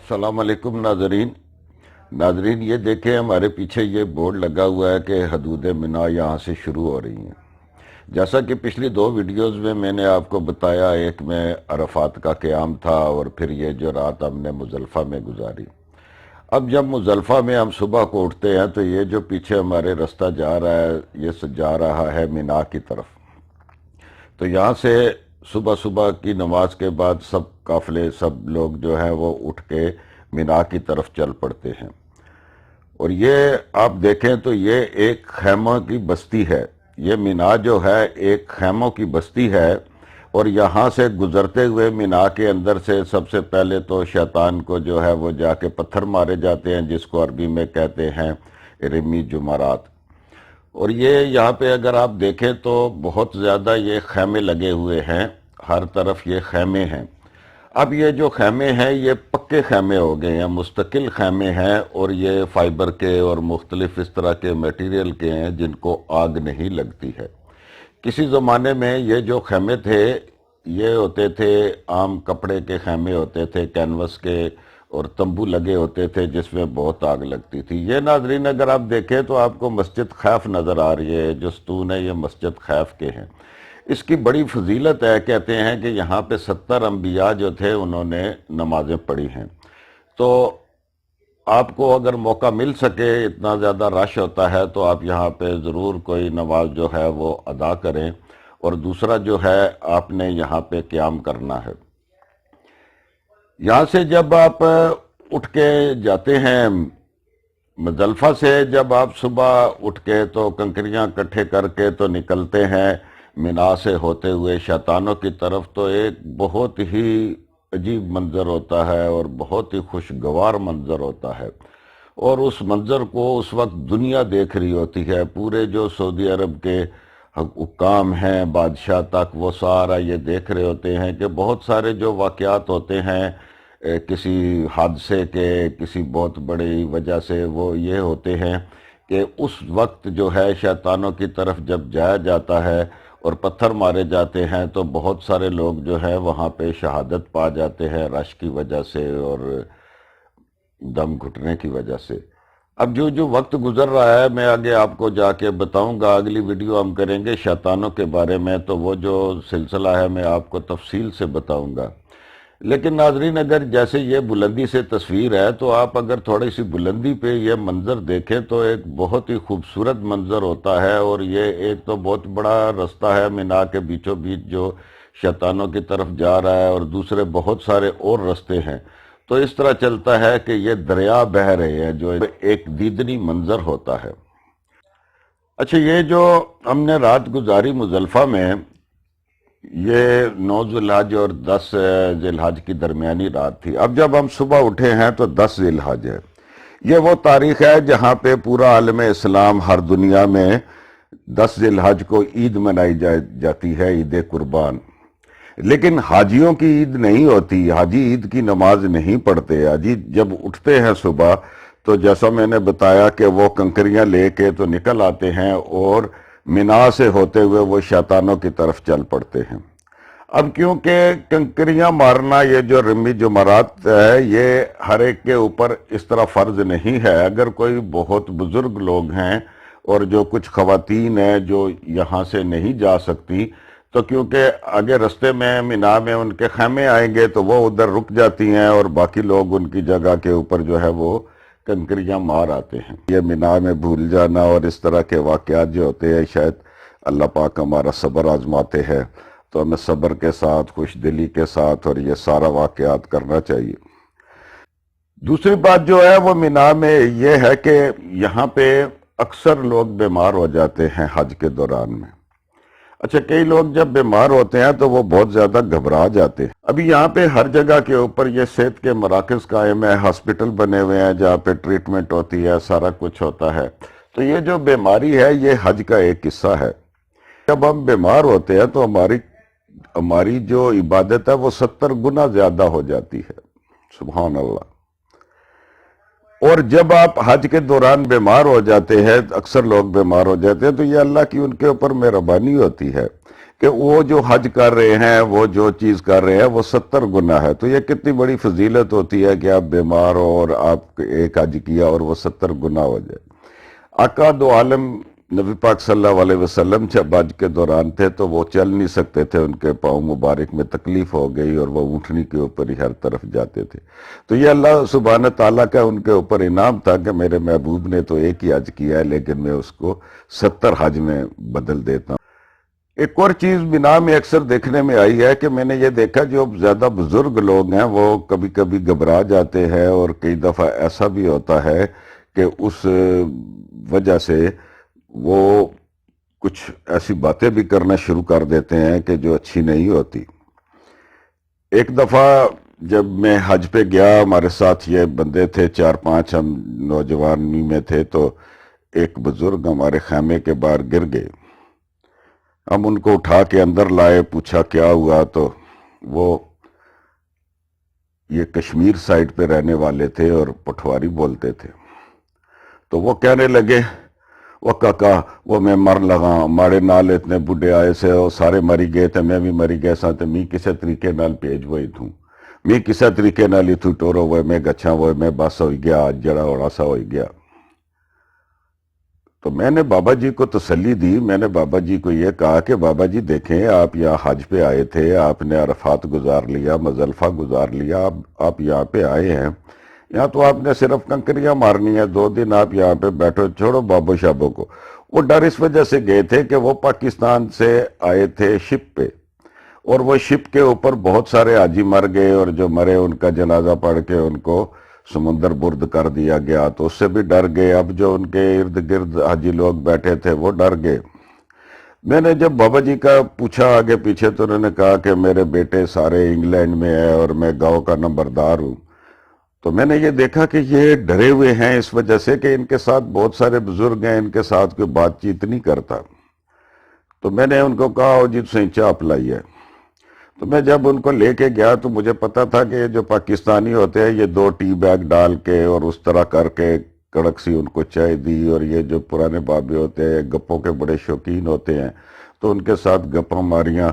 السلام علیکم ناظرین یہ دیکھیں ہمارے پیچھے یہ بورڈ لگا ہوا ہے کہ حدود منا یہاں سے شروع ہو رہی ہیں۔ جیسا کہ پچھلی دو ویڈیوز میں نے آپ کو بتایا، ایک میں عرفات کا قیام تھا اور پھر یہ جو رات ہم نے مزدلفہ میں گزاری۔ اب جب مزدلفہ میں ہم صبح کو اٹھتے ہیں تو یہ جو پیچھے ہمارے رستہ جا رہا ہے، یہ جا رہا ہے منا کی طرف۔ تو یہاں سے صبح صبح کی نماز کے بعد سب قافلے، سب لوگ جو ہیں وہ اٹھ کے منا کی طرف چل پڑتے ہیں۔ اور یہ آپ دیکھیں تو یہ ایک خیموں کی بستی ہے، یہ منا جو ہے ایک خیموں کی بستی ہے۔ اور یہاں سے گزرتے ہوئے منا کے اندر سے سب سے پہلے تو شیطان کو جو ہے وہ جا کے پتھر مارے جاتے ہیں، جس کو عربی میں کہتے ہیں رمی جمعرات۔ اور یہ یہاں پہ اگر آپ دیکھیں تو بہت زیادہ یہ خیمے لگے ہوئے ہیں، ہر طرف یہ خیمے ہیں۔ اب یہ جو خیمے ہیں یہ پکے خیمے ہو گئے ہیں، مستقل خیمے ہیں، اور یہ فائبر کے اور مختلف اس طرح کے میٹیریل کے ہیں جن کو آگ نہیں لگتی ہے۔ کسی زمانے میں یہ جو خیمے تھے یہ ہوتے تھے عام کپڑے کے خیمے ہوتے تھے، کینوس کے، اور تمبو لگے ہوتے تھے جس میں بہت آگ لگتی تھی۔ یہ ناظرین اگر آپ دیکھیں تو آپ کو مسجد خیف نظر آ رہی ہے، جو ستون ہے یہ مسجد خیف کے ہیں۔ اس کی بڑی فضیلت ہے، کہتے ہیں کہ یہاں پہ 70 انبیاء جو تھے انہوں نے نمازیں پڑھی ہیں۔ تو آپ کو اگر موقع مل سکے، اتنا زیادہ رش ہوتا ہے تو آپ یہاں پہ ضرور کوئی نماز جو ہے وہ ادا کریں، اور دوسرا جو ہے آپ نے یہاں پہ قیام کرنا ہے۔ یہاں سے جب آپ اٹھ کے جاتے ہیں مزدلفہ سے، جب آپ صبح اٹھ کے تو کنکریاں اکٹھے کر کے تو نکلتے ہیں منا سے ہوتے ہوئے شیطانوں کی طرف، تو ایک بہت ہی عجیب منظر ہوتا ہے اور بہت ہی خوشگوار منظر ہوتا ہے۔ اور اس منظر کو اس وقت دنیا دیکھ رہی ہوتی ہے، پورے جو سعودی عرب کے حکام ہیں، بادشاہ تک، وہ سارا یہ دیکھ رہے ہوتے ہیں کہ بہت سارے جو واقعات ہوتے ہیں کسی حادثے کے، کسی بہت بڑی وجہ سے، وہ یہ ہوتے ہیں کہ اس وقت جو ہے شیطانوں کی طرف جب جایا جاتا ہے اور پتھر مارے جاتے ہیں تو بہت سارے لوگ جو ہے وہاں پہ شہادت پا جاتے ہیں رش کی وجہ سے اور دم گھٹنے کی وجہ سے۔ اب جو وقت گزر رہا ہے میں آگے آپ کو جا کے بتاؤں گا، اگلی ویڈیو ہم کریں گے شیطانوں کے بارے میں، تو وہ جو سلسلہ ہے میں آپ کو تفصیل سے بتاؤں گا۔ لیکن ناظرین اگر جیسے یہ بلندی سے تصویر ہے تو آپ اگر تھوڑی سی بلندی پہ یہ منظر دیکھیں تو ایک بہت ہی خوبصورت منظر ہوتا ہے۔ اور یہ ایک تو بہت بڑا رستہ ہے منا کے بیچوں بیچ جو شیطانوں کی طرف جا رہا ہے، اور دوسرے بہت سارے اور رستے ہیں۔ تو اس طرح چلتا ہے کہ یہ دریا بہہ رہے ہیں، جو ایک دیدنی منظر ہوتا ہے۔ اچھا، یہ جو ہم نے رات گزاری مزدلفہ میں، یہ 9 ذی الحج اور 10 ذی الحج کی درمیانی رات تھی۔ اب جب ہم صبح اٹھے ہیں تو 10 ذی الحج ہے۔ یہ وہ تاریخ ہے جہاں پہ پورا عالم اسلام ہر دنیا میں 10 ذی الحج کو عید منائی جاتی ہے، عید قربان۔ لیکن حاجیوں کی عید نہیں ہوتی، حاجی عید کی نماز نہیں پڑھتے۔ حاجی جب اٹھتے ہیں صبح تو جیسا میں نے بتایا کہ وہ کنکریاں لے کے تو نکل آتے ہیں اور منا سے ہوتے ہوئے وہ شیطانوں کی طرف چل پڑتے ہیں۔ اب کیونکہ کنکریاں مارنا یہ جو رمی جمعرات ہے یہ ہر ایک کے اوپر اس طرح فرض نہیں ہے۔ اگر کوئی بہت بزرگ لوگ ہیں اور جو کچھ خواتین ہیں جو یہاں سے نہیں جا سکتی، تو کیونکہ آگے رستے میں منا میں ان کے خیمے آئیں گے تو وہ ادھر رک جاتی ہیں اور باقی لوگ ان کی جگہ کے اوپر جو ہے وہ کنکریاں مار آتے ہیں۔ یہ منا میں بھول جانا اور اس طرح کے واقعات جو ہوتے ہیں، شاید اللہ پاک ہمارا صبر آزماتے ہیں، تو ہمیں صبر کے ساتھ، خوش دلی کے ساتھ اور یہ سارا واقعات کرنا چاہیے۔ دوسری بات جو ہے وہ منا میں یہ ہے کہ یہاں پہ اکثر لوگ بیمار ہو جاتے ہیں حج کے دوران میں۔ اچھا، کئی لوگ جب بیمار ہوتے ہیں تو وہ بہت زیادہ گھبرا جاتے ہیں۔ ابھی یہاں پہ ہر جگہ کے اوپر یہ صحت کے مراکز قائم ہیں، ہاسپٹل بنے ہوئے ہیں جہاں پہ ٹریٹمنٹ ہوتی ہے، سارا کچھ ہوتا ہے۔ تو یہ جو بیماری ہے یہ حج کا ایک حصہ ہے۔ جب ہم بیمار ہوتے ہیں تو ہماری جو عبادت ہے وہ 70 گنا زیادہ ہو جاتی ہے، سبحان اللہ۔ اور جب آپ حج کے دوران بیمار ہو جاتے ہیں، اکثر لوگ بیمار ہو جاتے ہیں، تو یہ اللہ کی ان کے اوپر مہربانی ہوتی ہے کہ وہ جو حج کر رہے ہیں، وہ جو چیز کر رہے ہیں وہ 70 گنا ہے. تو یہ کتنی بڑی فضیلت ہوتی ہے کہ آپ بیمار ہو اور آپ ایک حج کیا اور وہ 70 گنا ہو جائے. آقا دو عالم نبی پاک صلی اللہ علیہ وسلم جب حج کے دوران تھے تو وہ چل نہیں سکتے تھے، ان کے پاؤں مبارک میں تکلیف ہو گئی اور وہ اونٹنی کے اوپر ہی ہر طرف جاتے تھے. تو یہ اللہ سبحانہ تعالیٰ کا ان کے اوپر انعام تھا کہ میرے محبوب نے تو ایک ہی حج کیا ہے لیکن میں اس کو 70 حج میں بدل دیتا ہوں. ایک اور چیز مینا میں اکثر دیکھنے میں آئی ہے کہ میں نے یہ دیکھا جو زیادہ بزرگ لوگ ہیں وہ کبھی کبھی گھبرا جاتے ہیں، اور کئی دفعہ ایسا بھی ہوتا ہے کہ اس وجہ سے وہ کچھ ایسی باتیں بھی کرنا شروع کر دیتے ہیں کہ جو اچھی نہیں ہوتی. ایک دفعہ جب میں حج پہ گیا، ہمارے ساتھ یہ بندے تھے 4-5، ہم نوجوانی میں تھے، تو ایک بزرگ ہمارے خیمے کے باہر گر گئے. ہم ان کو اٹھا کے اندر لائے، پوچھا کیا ہوا، تو وہ یہ کشمیر سائڈ پہ رہنے والے تھے اور پٹھواری بولتے تھے. تو وہ کہنے لگے وہ کاکا وہ میں مر لگا، ماڑے نال اتنے بڈھے آئے سے وہ سارے مری گئے تھے، میں بھی مری گیا سا، تو می کسے طریقے نال بھیج ہوئی تھوں، می کسے طریقے نال اتھو ٹورو ہوئے میں گچھا ہوئے میں بس ہوئی گیا، آج جڑا ہوڑا سا ہوئی گیا. تو میں نے بابا جی کو تسلی دی. میں نے بابا جی کو یہ کہا کہ بابا جی دیکھیں، آپ یہاں حج پہ آئے تھے، آپ نے عرفات گزار لیا، مزدلفہ گزار لیا، آپ یہاں پہ آئے ہیں، یہاں تو آپ نے صرف کنکریاں مارنی ہے، 2 دن آپ یہاں پہ بیٹھو، چھوڑو بابو شابو کو. وہ ڈر اس وجہ سے گئے تھے کہ وہ پاکستان سے آئے تھے شپ پہ، اور وہ شپ کے اوپر بہت سارے حاجی مر گئے، اور جو مرے ان کا جنازہ پڑھ کے ان کو سمندر برد کر دیا گیا، تو اس سے بھی ڈر گئے. اب جو ان کے ارد گرد حاجی لوگ بیٹھے تھے وہ ڈر گئے. میں نے جب بابا جی کا پوچھا آگے پیچھے تو انہوں نے کہا کہ میرے بیٹے سارے انگلینڈ میں ہیں اور میں گاؤں کا نمبردار ہوں. تو میں نے یہ دیکھا کہ یہ ڈرے ہوئے ہیں اس وجہ سے کہ ان کے ساتھ بہت سارے بزرگ ہیں، ان کے ساتھ کوئی بات چیت نہیں کرتا. تو میں نے ان کو کہا جی تسیں چاہ پلائی ہے. تو میں جب ان کو لے کے گیا تو مجھے پتا تھا کہ جو پاکستانی ہوتے ہیں یہ 2 ٹی بیگ ڈال کے اور اس طرح کر کے کڑک سی ان کو چائے دی، اور یہ جو پرانے بابے ہوتے ہیں گپوں کے بڑے شوقین ہوتے ہیں تو ان کے ساتھ گپاں ماریاں.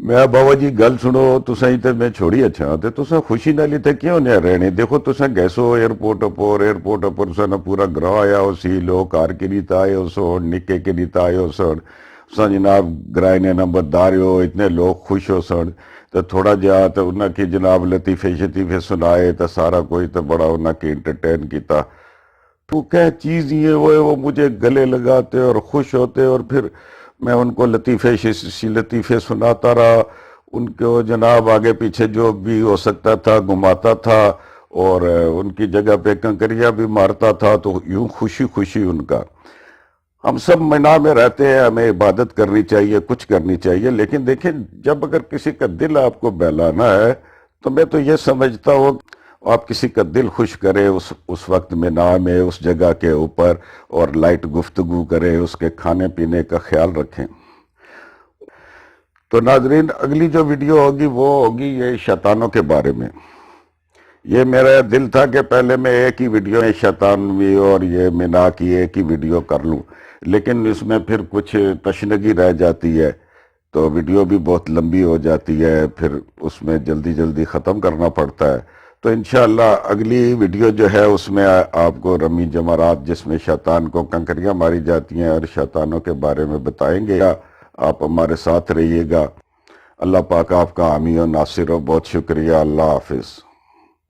میں بابا جی گل سنو، تسیں تے میں چھوڑی اچھا تے تسیں خوشی نالی تے کیوں نہیں رہنے، دیکھو تسیں گیسو ایئرپورٹ اپر تسیں پورا گراہ آیا ہو سی، لوگ کار کے نیت آئے ہو سن، نکے کے نیت آئے ہو سن جناب گرائے نے نمبردار ہو، اتنے لوگ خوش ہو سن. تو تھوڑا جہا تو انہاں کی جناب لطیفے شطیفے سنائے تو سارا کوئی تو بڑا انہاں کی انٹرٹین کیتا. تو کیا چیز یہ وہ مجھے گلے لگاتے اور خوش ہوتے، اور پھر میں ان کو لطیفے سناتا رہا، ان کو جناب آگے پیچھے جو بھی ہو سکتا تھا گھماتا تھا، اور ان کی جگہ پہ کنکریاں بھی مارتا تھا. تو یوں خوشی خوشی ان کا. ہم سب مینا میں رہتے ہیں، ہمیں عبادت کرنی چاہیے، کچھ کرنی چاہیے، لیکن دیکھیں جب اگر کسی کا دل آپ کو بہلانا ہے تو میں تو یہ سمجھتا ہوں آپ کسی کا دل خوش کرے اس وقت مینا میں اس جگہ کے اوپر، اور لائٹ گفتگو کرے، اس کے کھانے پینے کا خیال رکھیں. تو ناظرین اگلی جو ویڈیو ہوگی وہ ہوگی یہ شیطانوں کے بارے میں. یہ میرا دل تھا کہ پہلے میں ایک ہی ویڈیو میں شیطانوی اور یہ مینا کی ایک ہی ویڈیو کر لوں، لیکن اس میں پھر کچھ تشنگی رہ جاتی ہے تو ویڈیو بھی بہت لمبی ہو جاتی ہے، پھر اس میں جلدی جلدی ختم کرنا پڑتا ہے. تو انشاءاللہ اگلی ویڈیو جو ہے اس میں آپ کو رمی جمرات جس میں شیطان کو کنکریاں ماری جاتی ہیں اور شیطانوں کے بارے میں بتائیں گے. آپ ہمارے ساتھ رہیے گا. اللہ پاک آپ کا حامی و ناصر ہو. بہت شکریہ. اللہ حافظ.